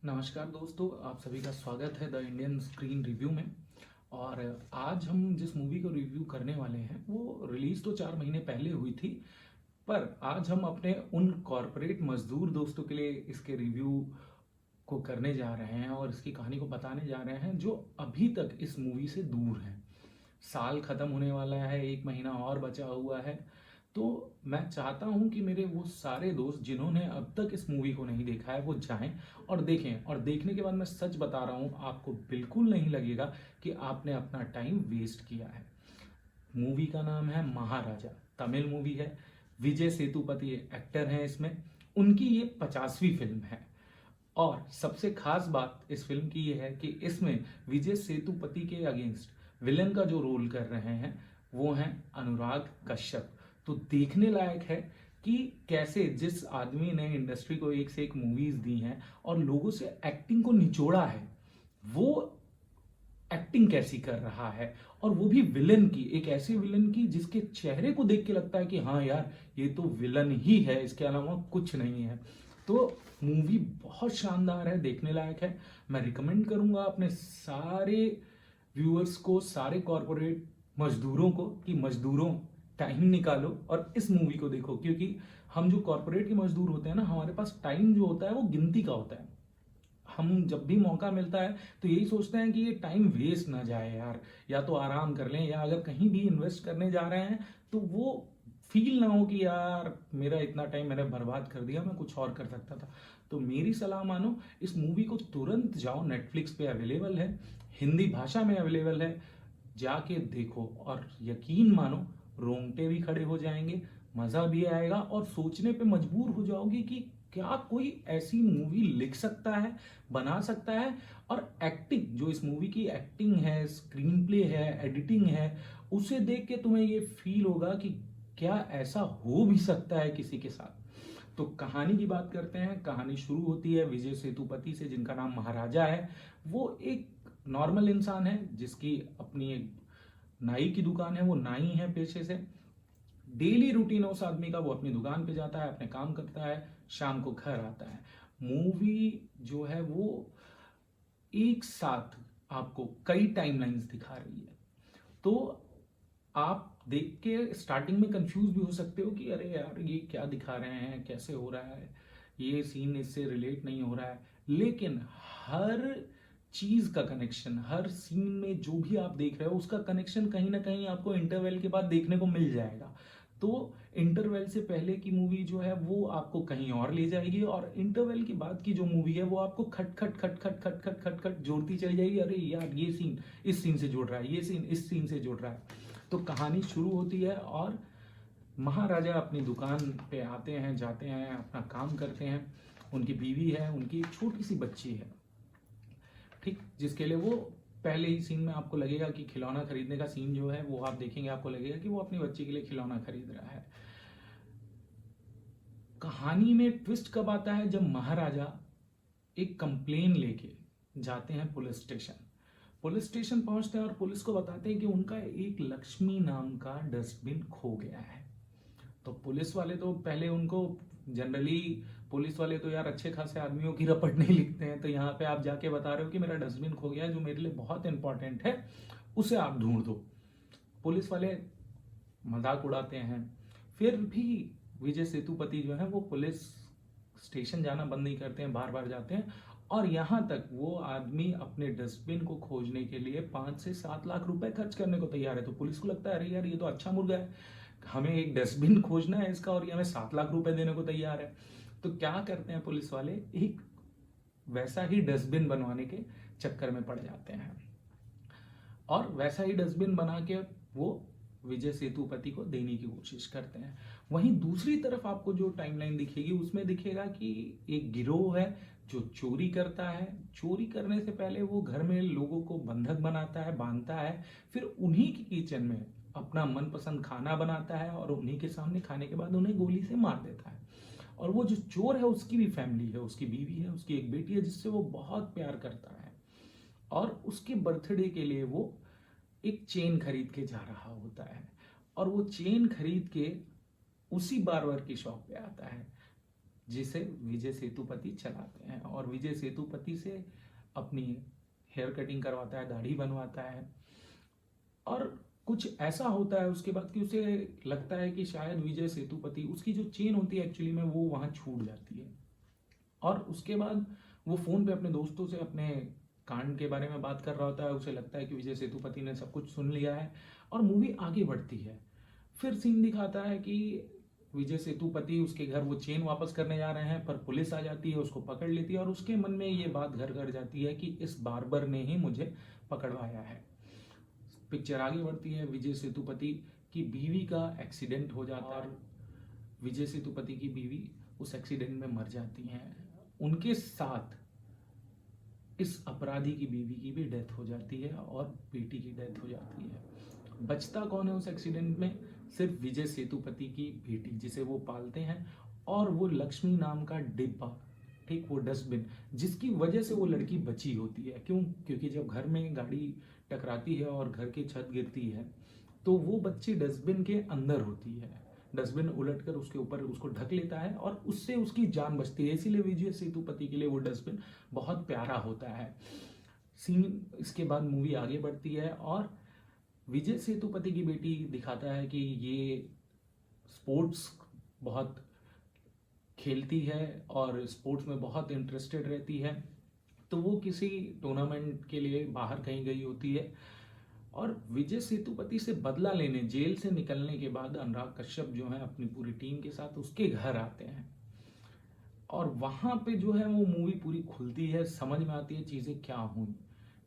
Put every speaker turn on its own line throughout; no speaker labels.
नमस्कार दोस्तों, आप सभी का स्वागत है द इंडियन स्क्रीन रिव्यू में। और आज हम जिस मूवी को रिव्यू करने वाले हैं वो रिलीज तो 4 महीने पहले हुई थी, पर आज हम अपने उन कॉरपोरेट मजदूर दोस्तों के लिए इसके रिव्यू को करने जा रहे हैं और इसकी कहानी को बताने जा रहे हैं जो अभी तक इस मूवी से दूर हैं। साल खत्म होने वाला है, 1 महीना और बचा हुआ है। तो मैं चाहता हूं कि मेरे वो सारे दोस्त जिन्होंने अब तक इस मूवी को नहीं देखा है वो जाएं और देखें, और देखने के बाद मैं सच बता रहा हूं, आपको बिल्कुल नहीं लगेगा कि आपने अपना टाइम वेस्ट किया है। मूवी का नाम है महाराजा, तमिल मूवी है। विजय सेतुपति एक्टर हैं इसमें। उनकी ये 50वीं फिल्म है। और सबसे खास बात इस फिल्म की ये है कि इसमें विजय सेतुपति के अगेंस्ट विलन का जो रोल कर रहे हैं वो हैं अनुराग कश्यप। तो देखने लायक है कि कैसे जिस आदमी ने इंडस्ट्री को एक से एक मूवीज दी हैं और लोगों से एक्टिंग को निचोड़ा है, वो एक्टिंग कैसी कर रहा है, और वो भी विलन की, एक ऐसे विलन की जिसके चेहरे को देख के लगता है कि हाँ यार ये तो विलन ही है, इसके अलावा कुछ नहीं है। तो मूवी बहुत शानदार है, देखने लायक है। मैं रिकमेंड करूंगा अपने सारे व्यूअर्स को, सारे कॉरपोरेट मजदूरों को कि मजदूरों टाइम निकालो और इस मूवी को देखो, क्योंकि हम जो कॉरपोरेट के मजदूर होते हैं ना, हमारे पास टाइम जो होता है वो गिनती का होता है। हम जब भी मौका मिलता है तो यही सोचते हैं कि ये टाइम वेस्ट ना जाए यार, या तो आराम कर लें, या अगर कहीं भी इन्वेस्ट करने जा रहे हैं तो वो फील ना हो कि यार मेरा इतना टाइम मैंने बर्बाद कर दिया, मैं कुछ और कर सकता था। तो मेरी सलाह मानो, इस मूवी को तुरंत जाओ, नेटफ्लिक्स पे अवेलेबल है, हिंदी भाषा में अवेलेबल है, जाके देखो और यकीन मानो रोंगटे भी खड़े हो जाएंगे, मजा भी आएगा और सोचने पे मजबूर हो जाओगे कि क्या कोई ऐसी मूवी लिख सकता है, बना सकता है। और एक्टिंग, जो इस मूवी की एक्टिंग है, स्क्रीन प्ले है, एडिटिंग है, उसे देख के तुम्हें ये फील होगा कि क्या ऐसा हो भी सकता है किसी के साथ। तो कहानी की बात करते हैं। कहानी शुरू होती है विजय सेतुपति से, जिनका नाम महाराजा है। वो एक नॉर्मल इंसान है जिसकी अपनी एक नाई की दुकान है, वो नाई है पेशे से। डेली रूटीन उस आदमी का, वो अपनी दुकान पे जाता है, अपने काम करता है, शाम को घर आता है। मूवी जो है वो एक साथ आपको कई टाइमलाइंस दिखा रही है। तो आप देख के स्टार्टिंग में कंफ्यूज भी हो सकते हो कि अरे यार ये क्या दिखा रहे हैं, कैसे हो रहा है, ये सीन इससे रिलेट नहीं हो रहा है। लेकिन हर चीज का कनेक्शन, हर सीन में जो भी आप देख रहे हो उसका कनेक्शन कहीं ना कहीं आपको इंटरवल के बाद देखने को मिल जाएगा। तो इंटरवल से पहले की मूवी जो है वो आपको कहीं और ले जाएगी, और इंटरवल के बाद की जो मूवी है वो आपको खट खट खट खट खट खट खट खट जोड़ती चली जाएगी। अरे यार ये सीन इस सीन से जुड़ रहा है, ये सीन इस सीन से जुड़ रहा है। तो कहानी शुरू होती है और महाराजा अपनी दुकान पे आते हैं, जाते हैं, अपना काम करते हैं। उनकी बीवी है, उनकी एक छोटी सी बच्ची है, ठीक, जिसके लिए वो पहले ही सीन में आपको लगेगा कि खिलौना खरीदने का सीन जो है वो आप देखेंगे, आपको लगेगा कि वो अपनी बच्ची के लिए खिलौना खरीद रहा है। कहानी में ट्विस्ट कब आता है, जब महाराजा एक कंप्लेन लेके जाते हैं पुलिस स्टेशन। पुलिस स्टेशन पहुंचते हैं और पुलिस को बताते हैं कि उनका एक लक्ष्मी नाम का डस्टबिन खो गया है। तो पुलिस वाले तो पहले उनको, जनरली पुलिस वाले तो यार अच्छे खासे आदमियों की रपट नहीं लिखते हैं, तो यहाँ पे आप जाके बता रहे हो कि मेरा डस्टबिन खो गया है जो मेरे लिए बहुत इंपॉर्टेंट है, उसे आप ढूंढ दो। पुलिस वाले मजाक उड़ाते हैं। फिर भी विजय सेतुपति जो है वो पुलिस स्टेशन जाना बंद नहीं करते हैं, बार बार जाते हैं। और यहाँ तक वो आदमी अपने डस्टबिन को खोजने के लिए 5 से 7 लाख रुपए खर्च करने को तैयार है। तो पुलिस को लगता है अरे यार ये तो अच्छा मुर्गा है, हमें एक डस्टबिन खोजना है इसका और ये हमें 7 लाख रुपए देने को तैयार है। तो क्या करते हैं पुलिस वाले, एक वैसा ही डस्टबिन बनवाने के चक्कर में पड़ जाते हैं और वैसा ही डस्टबिन बना के वो विजय सेतुपति को देने की कोशिश करते हैं। वहीं दूसरी तरफ आपको जो टाइमलाइन दिखेगी उसमें दिखेगा कि एक गिरोह है जो चोरी करता है। चोरी करने से पहले वो घर में लोगों को बंधक बनाता है, बांधता है, फिर उन्हीं की किचन में अपना मनपसंद खाना बनाता है और उन्हीं के सामने खाने के बाद उन्हें गोली से मार देता है। और वो जो चोर है उसकी भी फैमिली है, उसकी बीवी है, उसकी एक बेटी है जिससे वो बहुत प्यार करता है। और उसके बर्थडे के लिए वो एक चेन खरीद के जा रहा होता है, और वो चेन खरीद के उसी बार्बर की शॉप पे आता है। जिसे विजय सेतुपति चलाते हैं, और विजय सेतुपति से अपनी हेयर कटिंग करवाता है, दाढ़ी बनवाता है, और कुछ ऐसा होता है उसके बाद कि उसे लगता है कि शायद विजय सेतुपति, उसकी जो चेन होती है एक्चुअली में वो वहाँ छूट जाती है। और उसके बाद वो फ़ोन पे अपने दोस्तों से अपने कांड के बारे में बात कर रहा होता है, उसे लगता है कि विजय सेतुपति ने सब कुछ सुन लिया है, और मूवी आगे बढ़ती है। फिर सीन दिखाता है कि विजय सेतुपति उसके घर वो चेन वापस करने जा रहे हैं, पर पुलिस आ जाती है, उसको पकड़ लेती है, और उसके मन में ये बात घर कर जाती है कि इस बार्बर ने ही मुझे पकड़वाया है। पिक्चर आगे बढ़ती है, विजय सेतुपति की बीवी का एक्सीडेंट हो जाता है, विजय सेतुपति की बीवी उस एक्सीडेंट में मर जाती हैं। उनके साथ इस अपराधी की बीवी की भी डेथ हो जाती है और बेटी की डेथ हो जाती है। बचता कौन है उस एक्सीडेंट में? सिर्फ विजय सेतुपति की बेटी, जिसे वो पालते हैं, और वो लक्ष्मी नाम का डिब्बा, ठीक, वो डस्टबिन, जिसकी वजह से वो लड़की बची होती है। क्यों? क्योंकि जब घर में गाड़ी टकराती है और घर की छत गिरती है, तो वो बच्ची डस्टबिन के अंदर होती है। डस्टबिन उलटकर उसके ऊपर उसको ढक लेता है और उससे उसकी जान बचती है। इसीलिए विजय सेतुपति के लिए वो डस्टबिन बहुत प्यारा होता है। सीन इसके बाद मूवी आगे बढ़ती है, और विजय सेतुपति की बेटी दिखाता है कि ये स्पोर्ट्स बहुत खेलती है और स्पोर्ट्स में बहुत इंटरेस्टेड रहती है। तो वो किसी टूर्नामेंट के लिए बाहर कहीं गई होती है, और विजय सेतुपति से बदला लेने जेल से निकलने के बाद अनुराग कश्यप जो है अपनी पूरी टीम के साथ उसके घर आते हैं, और वहां पे जो है वो मूवी पूरी खुलती है, समझ में आती है चीजें क्या हुई।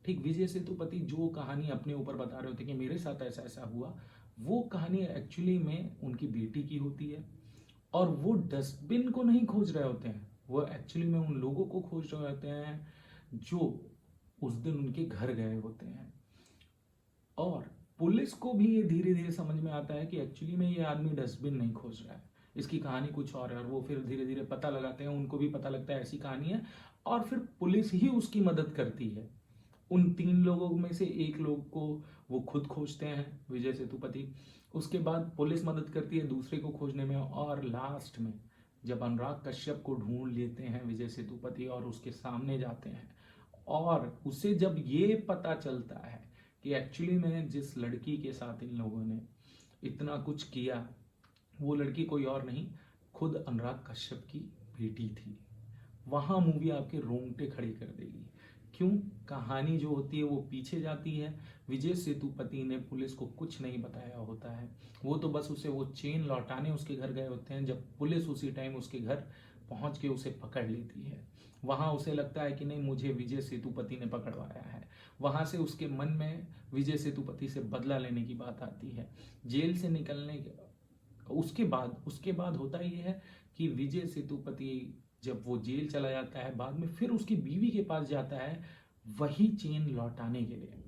ठीक, विजय सेतुपति जो कहानी अपने ऊपर बता रहे होते कि मेरे साथ ऐसा ऐसा हुआ, वो कहानी एक्चुअली में उनकी बेटी की होती है। और वो डस्टबिन को नहीं खोज रहे होते हैं, वो एक्चुअली में उन लोगों को खोज रहे होते हैं जो उस दिन उनके घर गए होते हैं। और पुलिस को भी ये धीरे धीरे समझ में आता है कि एक्चुअली में ये आदमी डस्टबिन नहीं खोज रहा है, इसकी कहानी कुछ और है। और वो फिर धीरे धीरे पता लगाते हैं, उनको भी पता लगता है ऐसी कहानी है, और फिर पुलिस ही उसकी मदद करती है। उन 3 लोगों में से एक लोग को वो खुद खोजते हैं, विजय सेतुपति, उसके बाद पुलिस मदद करती है दूसरे को खोजने में, और लास्ट में जब अनुराग कश्यप को ढूंढ लेते हैं विजय सेतुपति और उसके सामने जाते हैं, और उसे जब ये पता चलता है कि एक्चुअली में जिस लड़की के साथ इन लोगों ने इतना कुछ किया, वो लड़की कोई और नहीं, खुद अनुराग कश्यप की बेटी थी, वहां मूवी आपके रोंगटे खड़े कर देगी। क्यों? कहानी जो होती है वो पीछे जाती है। विजय सेतुपति ने पुलिस को कुछ नहीं बताया होता है, वो तो बस उसे वो चेन लौटाने उसके घर गए होते हैं, जब पुलिस उसी टाइम उसके घर पहुंच के उसे पकड़ लेती है। वहां उसे लगता है कि नहीं, मुझे विजय सेतुपति ने पकड़वाया है। वहां से उसके मन में विजय सेतुपति से बदला लेने की बात आती है। जेल से निकलने उसके बाद होता ही है कि विजय सेतुपति जब वो जेल चला जाता है, बाद में फिर उसकी बीवी के पास जाता है वही चेन लौटाने के लिए,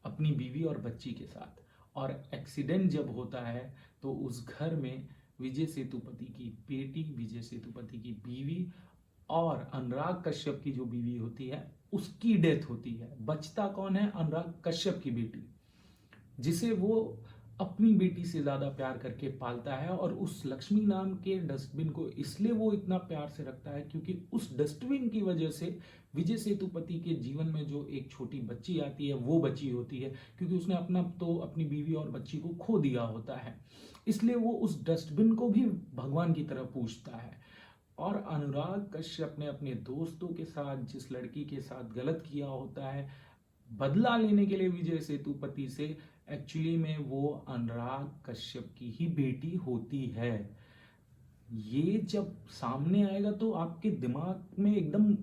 अपनी बीवी और बच्ची के साथ। और एक्सीडेंट जब होता है तो उस घर में विजय सेतुपति की बेटी, विजय सेतुपति की बीवी, और अनुराग कश्यप की जो बीवी होती है उसकी डेथ होती है। बचता कौन है? अनुराग कश्यप की बेटी, जिसे वो अपनी बेटी से ज्यादा प्यार करके पालता है। और उस लक्ष्मी नाम के डस्टबिन को इसलिए वो इतना प्यार से रखता है क्योंकि उस डस्टबिन की वजह से विजय सेतुपति के जीवन में जो एक छोटी बच्ची आती है वो बची होती है, क्योंकि उसने अपनी बीवी और बच्ची को खो दिया होता है। इसलिए वो उस डस्टबिन को भी भगवान की तरह पूजता है। और अनुराग कश्यप ने अपने दोस्तों के साथ जिस लड़की के साथ गलत किया होता है, बदला लेने के लिए विजय सेतुपति से, एक्चुअली में वो अनुराग कश्यप की ही बेटी होती है। ये जब सामने आएगा तो आपके दिमाग में एकदम,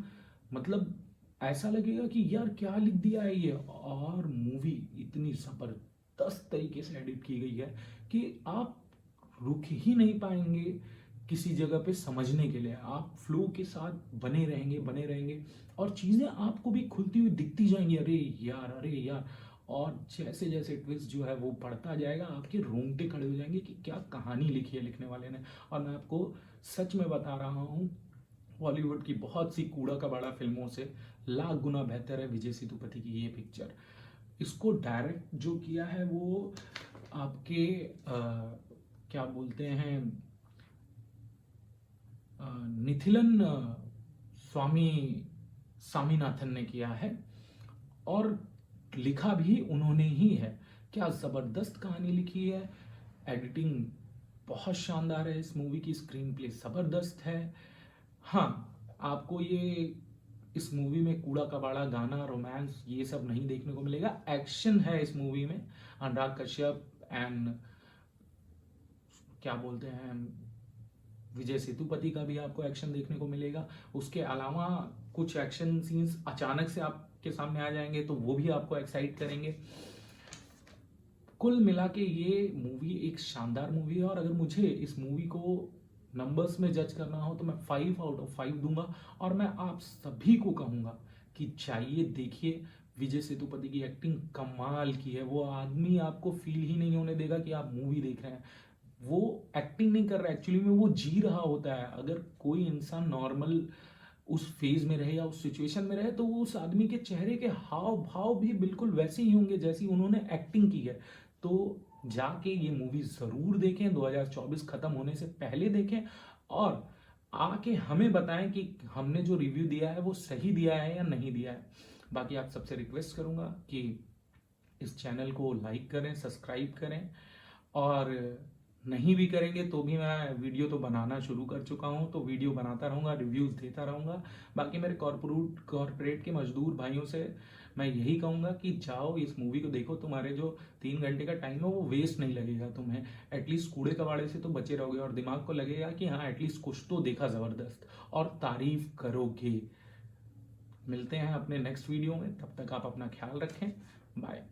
मतलब ऐसा लगेगा कि यार क्या लिख दिया है ये। और मूवी इतनी जबरदस्त तरीके से एडिट की गई है कि आप रुक ही नहीं पाएंगे किसी जगह पे समझने के लिए। आप फ्लो के साथ बने रहेंगे और चीजें आपको भी खुलती हुई दिखती जाएंगी, अरे यार। और जैसे जैसे ट्विस्ट जो है वो बढ़ता जाएगा, आपके रोंगटे खड़े हो जाएंगे कि क्या कहानी लिखी है लिखने वाले ने। और मैं आपको सच में बता रहा हूँ, बॉलीवुड की बहुत सी कूड़ा कबाड़ा फिल्मों से लाख गुना बेहतर है विजय सेतुपति की ये पिक्चर। इसको डायरेक्ट जो किया है वो आपके क्या बोलते हैं, निथिलन स्वामी स्वामीनाथन ने किया है और लिखा भी उन्होंने ही है। क्या ज़बरदस्त कहानी लिखी है, एडिटिंग बहुत शानदार है इस मूवी की, स्क्रीन प्ले ज़बरदस्त है। हाँ, आपको ये इस मूवी में कूड़ा कबाड़ा गाना रोमांस ये सब नहीं देखने को मिलेगा। एक्शन है इस मूवी में, अनुराग कश्यप एंड क्या बोलते हैं विजय सेतुपति का भी आपको एक्शन देखने को मिलेगा। उसके अलावा कुछ एक्शन सीन्स अचानक से आपके सामने आ जाएंगे तो वो भी आपको एक्साइट करेंगे। कुल मिला के ये मूवी एक शानदार मूवी है और अगर मुझे इस मूवी को नंबर्स में जज करना हो तो मैं 5 आउट ऑफ 5 दूंगा और मैं आप सभी को कहूंगा कि जाइए देखिए। विजय सेतुपति की एक्टिंग कमाल की है, वो आदमी आपको फील ही नहीं होने देगा कि आप मूवी देख रहे हैं। वो एक्टिंग नहीं कर रहा है, एक्चुअली में वो जी रहा होता है। अगर कोई इंसान नॉर्मल उस फेज में रहे या उस सिचुएशन में रहे तो वो उस आदमी के चेहरे के हाव भाव भी बिल्कुल वैसे ही होंगे जैसी उन्होंने एक्टिंग की है। तो जाके ये मूवी जरूर देखें, 2024 खत्म होने से पहले देखें और आके हमें बताएं कि हमने जो रिव्यू दिया है वो सही दिया है या नहीं दिया है। बाकी आप सबसे रिक्वेस्ट करूंगा कि इस चैनल को लाइक करें, सब्सक्राइब करें और नहीं भी करेंगे तो भी मैं वीडियो तो बनाना शुरू कर चुका हूं, तो वीडियो बनाता रहूंगा, रिव्यूज देता रहूंगा। बाकी मेरे कॉर्पोरेट के मजदूर भाइयों से मैं यही कहूंगा कि जाओ इस मूवी को देखो, तुम्हारे जो 3 घंटे का टाइम है वो वेस्ट नहीं लगेगा तुम्हें। एटलीस्ट कूड़े कबाड़े से तो बचे रहोगे और दिमाग को लगेगा कि हाँ एटलीस्ट कुछ तो देखा जबरदस्त, और तारीफ करोगे। मिलते हैं अपने नेक्स्ट वीडियो में, तब तक आप अपना ख्याल रखें। बाय।